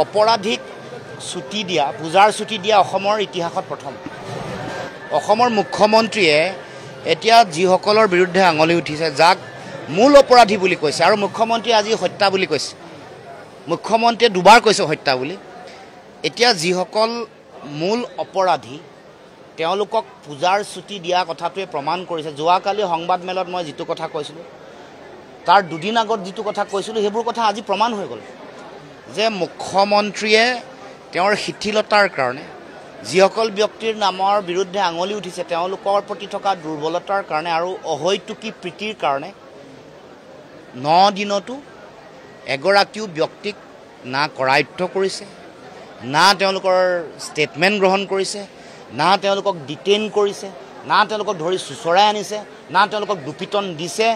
অপৰাধীক ছুটি দিয়া পূজাৰ ছুটি দিয়া অসমৰ ইতিহাসত প্ৰথম অসমৰ মুখ্যমন্ত্ৰীয়ে এতিয়া যিসকলৰ বিৰুদ্ধে আঙুলি উঠিছে যাক মূল অপৰাধী বুলি কৈছে আৰু মুখ্যমন্ত্ৰীয়ে আজি হত্যা বুলি কৈছে মুখ্যমন্ত্ৰীয়ে দুবাৰ কৈছে হত্যা বুলি এতিয়া যিসকল মূল অপৰাধী তেওঁলোকক পূজাৰ ছুটি দিয়া কথাটোৱে প্ৰমাণ কৰিছে যোৱাকালি সংবাদমেলত মই যিটো কথা কৈছিলোঁ তাৰ দুদিন আগত যিটো কথা কৈছিলোঁ সেইবোৰ কথা আজি প্ৰমাণ হৈ গ'ল যে মুখ্যমন্ত্ৰীয়ে তেওঁৰ শিথিলতাৰ কাৰণে যিসকল ব্যক্তিৰ নামৰ বিৰুদ্ধে আঙুলি উঠিছে তেওঁলোকৰ প্ৰতি থকা দুৰ্বলতাৰ কাৰণে আৰু অহৈতুকী প্ৰীতিৰ কাৰণে 9 দিনতো এগৰাকীও ব্যক্তিক না কৰায়ত্ব কৰিছে না তেওঁলোকৰ ষ্টেটমেণ্ট গ্ৰহণ কৰিছে না তেওঁলোকক ডিটেইন কৰিছে না তেওঁলোকক ধৰি চুচৰাই আনিছে না তেওঁলোকক দুপিটন দিছে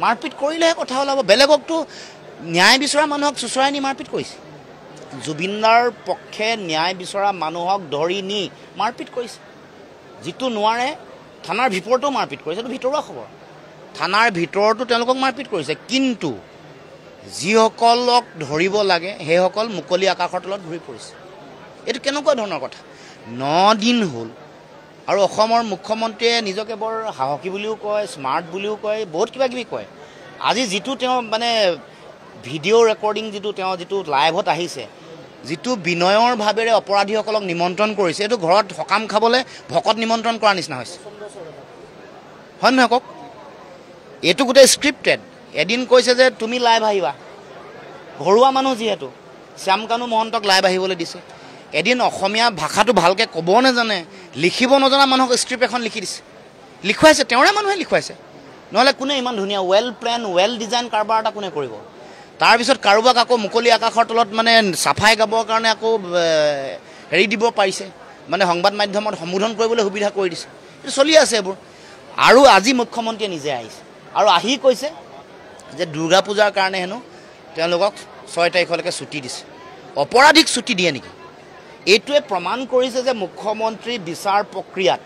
মাৰপিট কৰিলেহে কথা ওলাব বেলেগকতো ন্যায় বিচৰা মানুহক চুচৰাই নি মাৰপিট কৰিছে জুবিনদাৰ পক্ষে ন্যায় বিচৰা মানুহক ধৰি নি মাৰপিট কৰিছে যিটো নোৱাৰে থানাৰ ভিতৰতো মাৰপিট কৰিছে এইটো ভিতৰুৱা খবৰ থানাৰ ভিতৰতো তেওঁলোকক মাৰপিট কৰিছে কিন্তু যিসকলক ধৰিব লাগে সেইসকল মুকলি আকাশৰ তলত ঘূৰি পৰিছে এইটো কেনেকুৱা ধৰণৰ কথা 9 দিন হ'ল আৰু অসমৰ মুখ্যমন্ত্ৰীয়ে নিজকে বৰ সাহসী বুলিও কয় স্মাৰ্ট বুলিও কয় বহুত কিবা কিবি কয় আজি যিটো তেওঁ মানে ভিডিঅ' ৰেকৰ্ডিং যিটো লাইভত আহিছে যিটো বিনয়ৰ ভাৱেৰে অপৰাধীসকলক নিমন্ত্ৰণ কৰিছে এইটো ঘৰত সকাম খাবলৈ ভকত নিমন্ত্ৰণ কৰাৰ নিচিনা হৈছে হয় নহয় কওক এইটো গোটেই স্ক্ৰিপ্টেড এদিন কৈছে যে তুমি লাইভ আহিবা ঘৰুৱা মানুহ যিহেতু শ্যামকানু মহন্তক লাইভ আহিবলৈ দিছে এদিন অসমীয়া ভাষাটো ভালকৈ ক'ব নাজানে লিখিব নজনা মানুহক স্ক্ৰিপ্ট এখন লিখি দিছে লিখুৱাইছে তেওঁৰে মানুহে লিখুৱাইছে নহ'লে কোনে ইমান ধুনীয়া ৱেল প্লেন ৱেল ডিজাইন কাৰবাৰ এটা কোনে কৰিব তাৰপিছত কাৰোবাক আকৌ মুকলি আকাশৰ তলত মানে চাফাই গাবৰ কাৰণে আকৌ হেৰি দিব পাৰিছে মানে সংবাদ মাধ্যমত সম্বোধন কৰিবলৈ সুবিধা কৰি দিছে এইটো চলি আছে এইবোৰ আৰু আজি মুখ্যমন্ত্ৰীয়ে নিজে আহিছে আৰু আহি কৈছে যে দুৰ্গা পূজাৰ কাৰণে হেনো তেওঁলোকক 6 তাৰিখলৈকে ছুটি দিছে অপৰাধীক ছুটি দিয়ে নেকি এইটোৱে প্ৰমাণ কৰিছে যে মুখ্যমন্ত্ৰী বিচাৰ প্ৰক্ৰিয়াত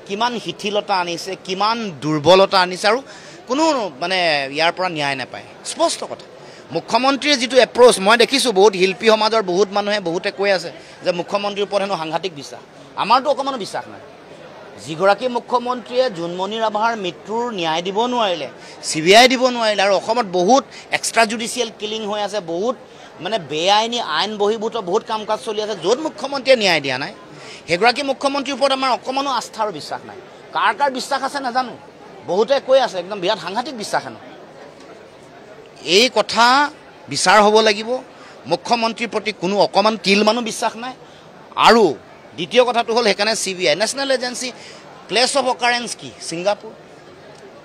কিমান শিথিলতা আনিছে কিমান দুৰ্বলতা আনিছে আৰু কোনো মানে ইয়াৰ পৰা ন্যায় নাপায় স্পষ্ট কথা মুখ্যমন্ত্ৰীৰ যিটো এপ্ৰ'চ মই দেখিছোঁ বহুত শিল্পী সমাজৰ বহুত মানুহে বহুতে কৈ আছে যে মুখ্যমন্ত্ৰীৰ ওপৰত হেনো সাংঘাতিক বিশ্বাস আমাৰতো অকণমানো বিশ্বাস নাই যিগৰাকী মুখ্যমন্ত্ৰীয়ে জোনমণি ৰাভাৰ মৃত্যুৰ ন্যায় দিব নোৱাৰিলে CBI দিব নোৱাৰিলে আৰু অসমত বহুত এক্সট্ৰা জুডিচিয়েল কিলিং হৈ আছে বহুত মানে বেআইনী আইন বহিৰ্ভূত বহুত কাম কাজ চলি আছে য'ত মুখ্যমন্ত্ৰীয়ে ন্যায় দিয়া নাই সেইগৰাকী মুখ্যমন্ত্ৰীৰ ওপৰত আমাৰ অকণমানো আস্থা আৰু বিশ্বাস নাই কাৰ বিশ্বাস আছে নাজানো বহুতে কৈ আছে একদম বিৰাট সাংঘাতিক বিশ্বাস হেনো এই কথা বিচাৰ হ'ব লাগিব মুখ্যমন্ত্ৰীৰ প্ৰতি কোনো অকণমান তিল মানুহ বিশ্বাস নাই আৰু দ্বিতীয় কথাটো হ'ল সেইকাৰণে CBI national agency place of occurrence কি Singapore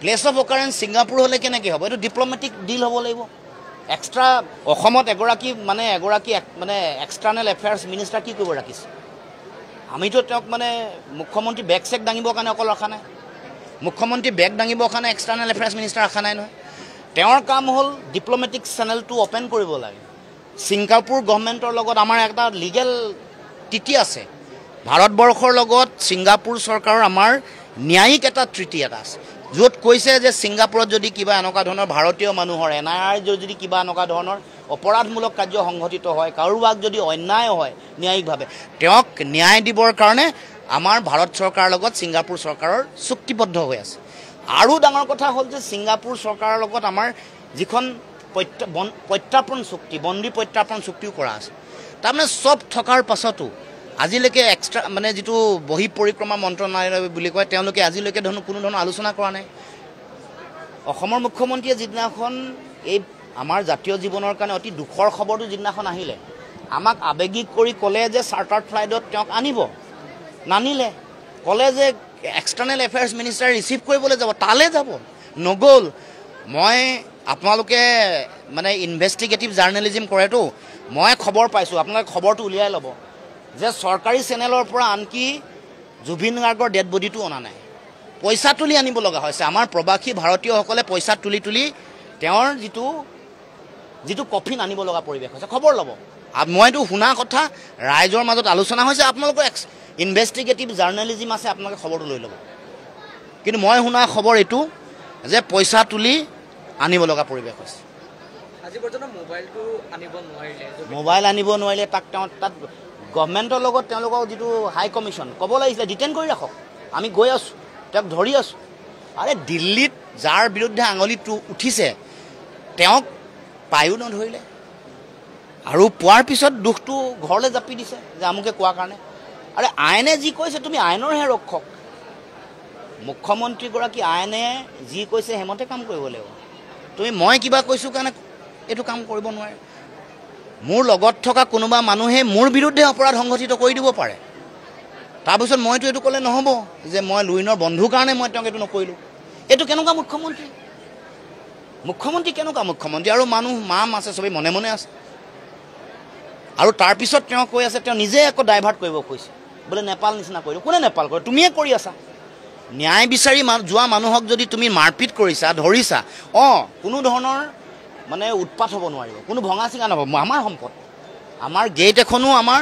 place of occurrence Singapore হ'লে কেনেকৈ হ'ব এইটো ডিপ্ল'মেটিক ডিল হ'ব লাগিব এক্সট্ৰা অসমত এগৰাকী মানে এক্সটাৰ্নেল এফেয়াৰ্ছ মিনিষ্টাৰ কি কৰিব ৰাখিছে আমিতো তেওঁক মানে মুখ্যমন্ত্ৰী বেগ চেক দাঙিবৰ কাৰণে অকল ৰখা নাই মুখ্যমন্ত্ৰী বেগ দাঙিবৰ কাৰণে এক্সটাৰ্নেল এফেয়াৰ্ছ মিনিষ্টাৰ ৰখা নাই নহয় তেওঁৰ কাম হ'ল ডিপ্ল'মেটিক চেনেলটো অ'পেন কৰিব লাগে ছিংগাপুৰ গভৰ্ণমেণ্টৰ লগত আমাৰ এটা লিগেল ট্ৰিটি আছে ভাৰতবৰ্ষৰ লগত ছিংগাপুৰ চৰকাৰৰ আমাৰ ন্যায়িক এটা ট্ৰিটি এটা আছে য'ত কৈছে যে ছিংগাপুৰত যদি কিবা এনেকুৱা ধৰণৰ ভাৰতীয় মানুহৰ NIR যদি কিবা এনেকুৱা ধৰণৰ অপৰাধমূলক কাৰ্য সংঘটিত হয় কাৰোবাক যদি অন্যায় হয় ন্যায়িকভাৱে তেওঁক ন্যায় দিবৰ কাৰণে আমাৰ ভাৰত চৰকাৰৰ লগত ছিংগাপুৰ চৰকাৰৰ চুক্তিবদ্ধ হৈ আছে আৰু ডাঙৰ কথা হ'ল যে ছিংগাপুৰ চৰকাৰৰ লগত আমাৰ যিখন প্ৰত্যাৰ্পণ চুক্তি বন্দী প্ৰত্যাৰ্পণ চুক্তিও কৰা আছে তাৰমানে চব থকাৰ পাছতো আজিলৈকে এক্সট্ৰা মানে যিটো বহি পৰিক্ৰমা মন্ত্ৰণালয় বুলি কয় তেওঁলোকে আজিলৈকে কোনো ধৰণৰ আলোচনা কৰা নাই অসমৰ মুখ্যমন্ত্ৰীয়ে যিদিনাখন এই আমাৰ জাতীয় জীৱনৰ কাৰণে অতি দুখৰ খবৰটো যিদিনাখন আহিলে আমাক আৱেগিক কৰি ক'লে যে চাৰ্টাৰ্ড ফ্লাইটত তেওঁক আনিব নানিলে ক'লে যে এক্সটাৰ্নেল এফেয়াৰ্ছ মিনিষ্টাৰ ৰিচিভ কৰিবলৈ যাব তালৈ যাব নগ'ল মই আপোনালোকে মানে ইনভেষ্টিগেটিভ জাৰ্নেলিজিম কৰেতো মই খবৰ পাইছোঁ আপোনালোকে খবৰটো উলিয়াই ল'ব যে চৰকাৰী চেনেলৰ পৰা আনকি জুবিন গাৰ্গৰ ডেড বডিটো অনা নাই পইচা তুলি আনিব লগা হৈছে আমাৰ প্ৰবাসী ভাৰতীয়সকলে পইচা তুলি তেওঁৰ যিটো কফিন আনিব লগা পৰিৱেশ হৈছে খবৰ ল'ব মইতো শুনা কথা ৰাইজৰ মাজত আলোচনা হৈছে আপোনালোকৰ ইনভেষ্টিগেটিভ জাৰ্নেলিজিম আছে আপোনালোকে খবৰটো লৈ ল'ব কিন্তু মই শুনা খবৰ এইটো যে পইচা তুলি আনিব লগা পৰিৱেশ হৈছে আজি পৰ্যন্ত মোবাইল আনিব নোৱাৰিলে তাক তাত গভৰ্ণমেণ্টৰ লগত তেওঁলোকৰ যিটো হাই কমিশ্যন ক'ব লাগিছিলে ডিটেইন কৰি ৰাখক আমি গৈ আছোঁ তেওঁক ধৰি আছোঁ আৰে দিল্লীত যাৰ বিৰুদ্ধে আঙুলিটো উঠিছে তেওঁক পায়ো নধৰিলে আৰু পোৱাৰ পিছত দুখটো ঘৰলৈ জাপি দিছে যে আমুকে কোৱাৰ কাৰণে আৰে আইনে যি কৈছে তুমি আইনৰহে ৰক্ষক মুখ্যমন্ত্ৰীগৰাকী আইনে যি কৈছে সেইমতে কাম কৰিব লাগিব তুমি মই কিবা কৈছোঁ কাৰণে এইটো কাম কৰিব নোৱাৰে মোৰ লগত থকা কোনোবা মানুহে মোৰ বিৰুদ্ধে অপৰাধ সংঘটিত কৰি দিব পাৰে তাৰপিছত মইতো এইটো ক'লে নহ'ব যে মই লুইনৰ বন্ধুৰ কাৰণে মই তেওঁক এইটো নকৰিলোঁ এইটো কেনেকুৱা মুখ্যমন্ত্ৰী কেনেকুৱা মুখ্যমন্ত্ৰী আৰু মানুহ মাম আছে চবেই মনে মনে আছে আৰু তাৰপিছত তেওঁ কৈ আছে তেওঁ নিজে একো ডাইভাৰ্ট কৰিব কৈছে বোলে নেপাল নিচিনা কৰিলোঁ কোনে নেপাল কৰে তুমিয়ে কৰি আছা ন্যায় বিচাৰি যোৱা মানুহক যদি তুমি মাৰপিট কৰিছা ধৰিছা কোনো ধৰণৰ মানে উৎপাত হ'ব নোৱাৰিব কোনো ভঙা চিঙা নহ'ব আমাৰ সম্পদ আমাৰ গেট এখনো আমাৰ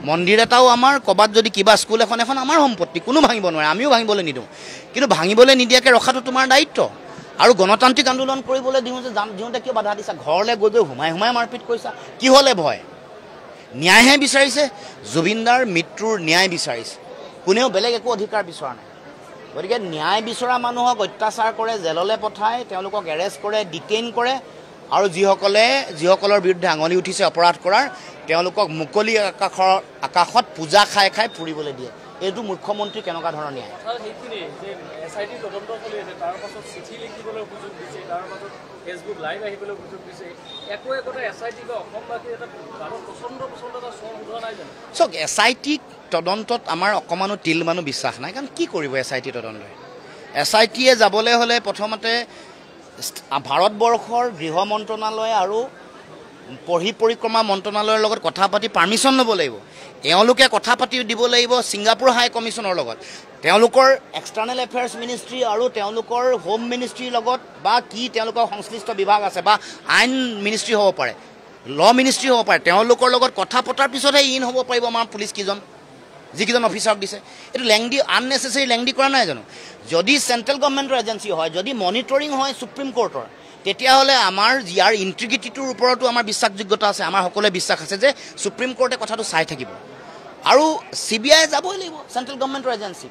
মন্দিৰ এটাও আমাৰ ক'ৰবাত যদি কিবা স্কুল এখন আমাৰ সম্পত্তি কোনো ভাঙিব নোৱাৰে আমিও ভাঙিবলৈ নিদিওঁ কিন্তু ভাঙিবলৈ নিদিয়াকৈ ৰখাটো তোমাৰ দায়িত্ব আৰু গণতান্ত্ৰিক আন্দোলন কৰিবলৈ দিওঁতে কিয় বাধা দিছা ঘৰলৈ গৈ সোমাই মাৰপিট কৰিছা কি হ'লে ভয় ন্যায়হে বিচাৰিছে জুবিনদাৰ মৃত্যুৰ ন্যায় বিচাৰিছে কোনেও বেলেগ একো অধিকাৰ বিচৰা নাই গতিকে ন্যায় বিচৰা মানুহক অত্যাচাৰ কৰে জেললৈ পঠায় তেওঁলোকক এৰেষ্ট কৰে ডিটেইন কৰে আৰু যিসকলৰ বিৰুদ্ধে আঙুলি উঠিছে অপৰাধ কৰাৰ তেওঁলোকক মুকলি আকাশত পূজা খাই ফুৰিবলৈ দিয়ে এইটো মুখ্যমন্ত্ৰী কেনেকুৱা ধৰণৰ ন্যায় চাওক SIT তদন্তত আমাৰ অকণমানো তিল মানুহ বিশ্বাস নাই কাৰণ কি কৰিব SIT তদন্তই SITয়ে যাবলৈ হ'লে প্ৰথমতে ভাৰতবৰ্ষৰ গৃহ মন্ত্ৰণালয় আৰু পৰিক্ৰমা মন্ত্ৰণালয়ৰ লগত কথা পাতি পাৰ্মিশ্যন ল'ব লাগিব এওঁলোকে কথা পাতি দিব লাগিব ছিংগাপুৰ হাই কমিশ্যনৰ লগত তেওঁলোকৰ এক্সটাৰ্নেল এফেয়াৰ্ছ মিনিষ্ট্ৰী আৰু তেওঁলোকৰ হোম মিনিষ্ট্ৰীৰ লগত বা কি তেওঁলোকৰ সংশ্লিষ্ট বিভাগ আছে বা আইন মিনিষ্ট্ৰী হ'ব পাৰে ল মিনিষ্ট্ৰী হ'ব পাৰে তেওঁলোকৰ লগত কথা পতাৰ পিছতহে হ'ব পাৰিব আমাৰ পুলিচ যিকেইজন অফিচাৰক দিছে এইটো আননেচেচাৰী লেংদি কৰা নাই জানো যদি চেণ্ট্ৰেল গভৰ্ণমেণ্টৰ এজেঞ্চি হয় যদি মনিটৰিং হয় সুপ্ৰিম কোৰ্টৰ তেতিয়াহ'লে আমাৰ ইয়াৰ ইণ্টিগ্ৰিটিটোৰ ওপৰতো আমাৰ বিশ্বাসযোগ্যতা আছে আমাৰ সকলোৱে বিশ্বাস আছে যে সুপ্ৰিম কোৰ্টে কথাটো চাই থাকিব আৰু CBI যাবই লাগিব চেণ্ট্ৰেল গভৰ্ণমেণ্টৰ এজেঞ্চি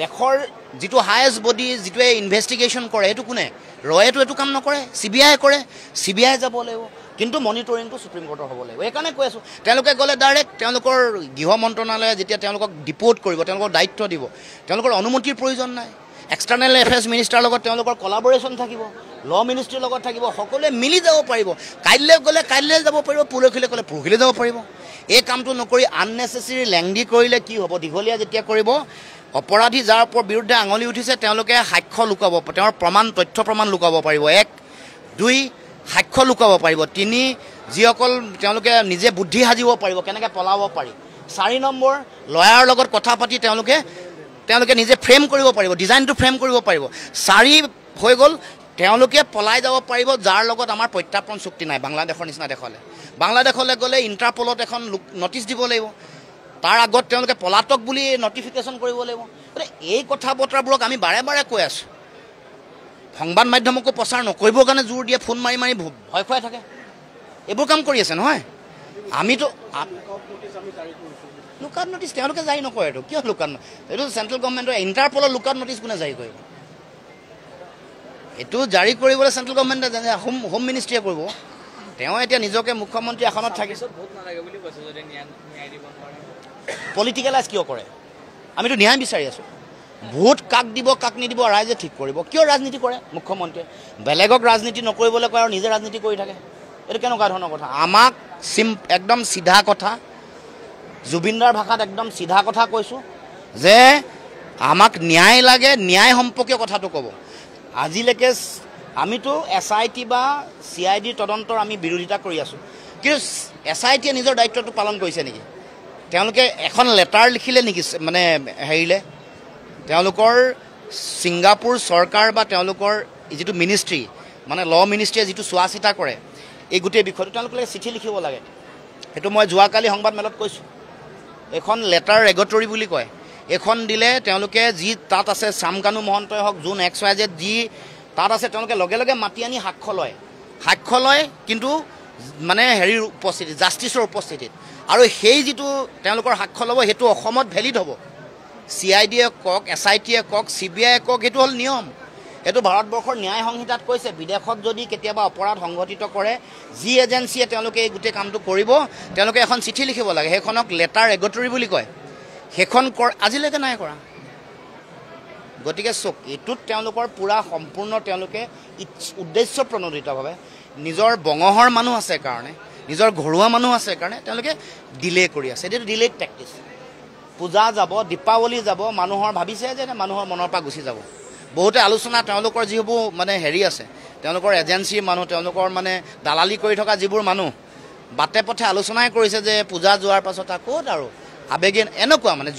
দেশৰ যিটো হায়েষ্ট বডি যিটোৱে ইনভেষ্টিগেশ্যন কৰে এইটো কোনে ৰয়েতো এইটো কাম নকৰে CBI কৰে CBI যাব লাগিব কিন্তু মনিটৰিংটো সুপ্ৰিম কোৰ্টৰ হ'ব লাগিব এইকাৰণে কৈ আছোঁ তেওঁলোকে গ'লে ডাইৰেক্ট তেওঁলোকৰ গৃহ মন্ত্ৰণালয়ে যেতিয়া তেওঁলোকক ডিপ'ৰ্ট কৰিব তেওঁলোকৰ দায়িত্ব দিব তেওঁলোকৰ অনুমতিৰ প্ৰয়োজন নাই এক্সটাৰ্নেল এফেয়াৰ্ছ মিনিষ্টাৰৰ লগত তেওঁলোকৰ কলাবৰেশ্যন থাকিব ল মিনিষ্ট্ৰীৰ লগত থাকিব সকলোৱে মিলি যাব পাৰিব কাইলৈ গ'লে কাইলৈ যাব পাৰিব পৰহিলৈ গ'লে পৰহিলৈ যাব পাৰিব এই কামটো নকৰি আননেচেচাৰী লেংদি কৰিলে কি হ'ব দীঘলীয়া যেতিয়া কৰিব অপৰাধী যাৰ বিৰুদ্ধে আঙুলি উঠিছে তেওঁলোকে সাক্ষ্য লুকাব তেওঁৰ তথ্য প্ৰমাণ লুকাব পাৰিব 1 2 সাক্ষ্য লুকাব পাৰিব 3 যিসকল তেওঁলোকে নিজে বুদ্ধি সাজিব পাৰিব কেনেকৈ পলাব পাৰি 4 নম্বৰ লয়াৰৰ লগত কথা পাতি তেওঁলোকে নিজে ফ্ৰেম কৰিব পাৰিব ডিজাইনটো ফ্ৰেম কৰিব পাৰিব 4 হৈ গ'ল তেওঁলোকে পলাই যাব পাৰিব যাৰ লগত আমাৰ প্ৰত্যাৰ্পণ চুক্তি নাই বাংলাদেশৰ নিচিনা বাংলাদেশলৈ গ'লে ইণ্টাৰপলত এখন নটিচ দিব লাগিব তাৰ আগত তেওঁলোকে পলাতক বুলি নটিফিকেশ্যন কৰিব লাগিব এই কথা বতৰাবোৰক আমি বাৰে বাৰে কৈ আছোঁ সংবাদ মাধ্যমকো প্ৰচাৰ নকৰিবৰ কাৰণে জোৰ দিয়ে ফোন মাৰি ভয় খুৱাই থাকে এইবোৰ কাম কৰি আছে নহয় আমিতো লুকাট নটিচ তেওঁলোকে জাৰি নকৰে এইটো কিয় লুকাট এইটো চেণ্ট্ৰেল গভৰ্ণমেণ্টৰ ইণ্টাৰপলৰ লুকাট নটিচ কোনে জাৰি কৰিব এইটো জাৰি কৰিবলৈ চেণ্ট্ৰেল গভৰ্ণমেণ্টে হোম মিনিষ্ট্ৰীয়ে কৰিব তেওঁ এতিয়া নিজকে মুখ্যমন্ত্ৰী আসনত থাকিছে পলিটিকেলাইজ কিয় কৰে আমিতো ন্যায় বিচাৰি আছোঁ ভোট কাক দিব কাক নিদিব ৰাইজে ঠিক কৰিব কিয় ৰাজনীতি কৰে মুখ্যমন্ত্ৰীয়ে বেলেগক ৰাজনীতি নকৰিবলৈ কয় আৰু নিজে ৰাজনীতি কৰি থাকে এইটো কেনেকুৱা ধৰণৰ কথা আমাক একদম চিধা কথা জুবিনদাৰ ভাষাত একদম চিধা কথা কৈছোঁ যে আমাক ন্যায় লাগে ন্যায় সম্পৰ্কীয় কথাটো ক'ব আজিলৈকে আমিতো SIT বা CID তদন্তৰ আমি বিৰোধিতা কৰি আছোঁ কিন্তু SITয়ে নিজৰ দায়িত্বটো পালন কৰিছে নেকি তেওঁলোকে এখন লেটাৰ লিখিলে নেকি মানে হেৰিলে তেওঁলোকৰ ছিংগাপুৰ চৰকাৰ বা তেওঁলোকৰ যিটো মিনিষ্ট্ৰী মানে ল মিনিষ্ট্ৰীয়ে যিটো চোৱা চিতা কৰে এই গোটেই বিষয়টো তেওঁলোকে চিঠি লিখিব লাগে সেইটো মই যোৱাকালি সংবাদমেলত কৈছোঁ এখন লেটাৰ ৰেগটৰী বুলি কয় এখন দিলে তেওঁলোকে যি তাত আছে চামকানু মহন্তই হওক যোন XYZ যি তাত আছে তেওঁলোকে লগে লগে মাতি আনি সাক্ষ্য লয় সাক্ষ্য লয় কিন্তু মানে হেৰিৰ উপস্থিতিত জাষ্টিছৰ উপস্থিতিত আৰু সেই যিটো তেওঁলোকৰ সাক্ষ্য ল'ব সেইটো অসমত ভেলিড হ'ব CID-য়ে কওক SIT-য়ে কওক CBI-য়ে কওক সেইটো হ'ল নিয়ম এইটো ভাৰতবৰ্ষৰ ন্যায় সংহিতাত কৈছে বিদেশত যদি কেতিয়াবা অপৰাধ সংঘটিত কৰে যি এজেন্সিয়ে তেওঁলোকে এই গোটেই কামটো কৰিব তেওঁলোকে এখন চিঠি লিখিব লাগে সেইখনক লেটাৰ এগটৰি বুলি কয় সেইখন আজিলৈকে নাই কৰা গতিকে চক এইটোত তেওঁলোকৰ পুৰা সম্পূৰ্ণ তেওঁলোকে উদ্দেশ্য প্ৰণোদিতভাৱে নিজৰ বঙহৰ মানুহ আছে কাৰণে নিজৰ ঘৰুৱা মানুহ আছে কাৰণে তেওঁলোকে ডিলে কৰি আছে এইটো ডিলেড টেকটিক্স পূজা যাব দীপাৱলী যাব মানুহৰ ভাবিছে যে মানুহৰ মনৰ পৰা গুচি যাব বহুতে আলোচনা তেওঁলোকৰ যিবোৰ মানে হেৰি আছে তেওঁলোকৰ এজেন্সিৰ মানুহ তেওঁলোকৰ মানে দালালি কৰি থকা যিবোৰ মানুহ বাটে পথে আলোচনাই কৰিছে যে পূজা যোৱাৰ পাছত ক'ত আৰু আবেগে এনেকুৱা মানে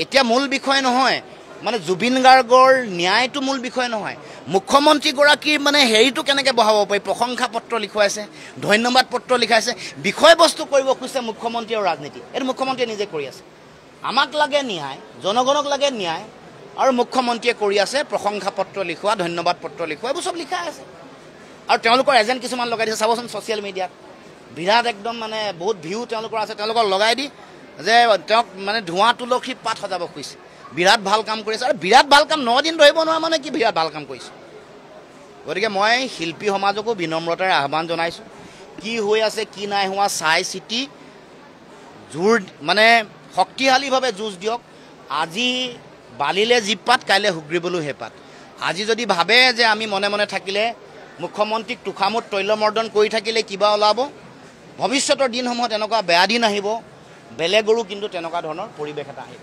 এতিয়া মূল বিষয় নহয় মানে জুবিন গাৰ্গৰ ন্যায়টো মূল বিষয় নহয় মুখ্যমন্ত্ৰীগৰাকীৰ মানে হেৰিটো কেনেকৈ বহাব পাৰি প্ৰশংসা পত্ৰ লিখুৱাইছে ধন্যবাদ পত্ৰ লিখাইছে বিষয়বস্তু কৰিব খুজিছে মুখ্যমন্ত্ৰী আৰু ৰাজনীতি এইটো মুখ্যমন্ত্ৰীয়ে নিজে কৰি আছে আমাক লাগে ন্যায় জনগণক লাগে ন্যায় আৰু মুখ্যমন্ত্ৰীয়ে কৰি আছে প্ৰশংসা পত্ৰ লিখোৱা ধন্যবাদ পত্ৰ লিখোৱা এইবোৰ চব লিখা আছে আৰু তেওঁলোকৰ এজেণ্ট কিছুমান লগাই দিছে চাবচোন ছ'চিয়েল মিডিয়াত বিৰাট একদম মানে বহুত ভিউ তেওঁলোকৰ আছে তেওঁলোকক লগাই দি যে তেওঁক মানে ধোঁৱা তুলসী পাত সজাব খুজিছে বিৰাট ভাল কাম কৰিছে আৰু বিৰাট ভাল কাম 9 দিন ধৰিব নোৱাৰা মানে কি বিৰাট ভাল কাম কৰিছে গতিকে মই শিল্পী সমাজকো বিনম্ৰতাৰে আহ্বান জনাইছোঁ কি হৈ আছে কি নাই হোৱা চাই চিতি জোৰ মানে শক্তিশালীভাৱে যুঁজ দিয়ক আজি বালিলে জীপাত কাইলৈ হুগ্ৰীবলৈ হেপাত আজি যদি ভাবে যে আমি মনে মনে থাকিলে মুখ্যমন্ত্ৰীক তুখামুত তৈলমৰ্দন কৰি থাকিলে কিবা ওলাব ভৱিষ্যতৰ দিনসমূহত এনেকুৱা বেয়া দিন আহিব বেলেগৰো কিন্তু তেনেকুৱা ধৰণৰ পৰিৱেশ এটা আহিব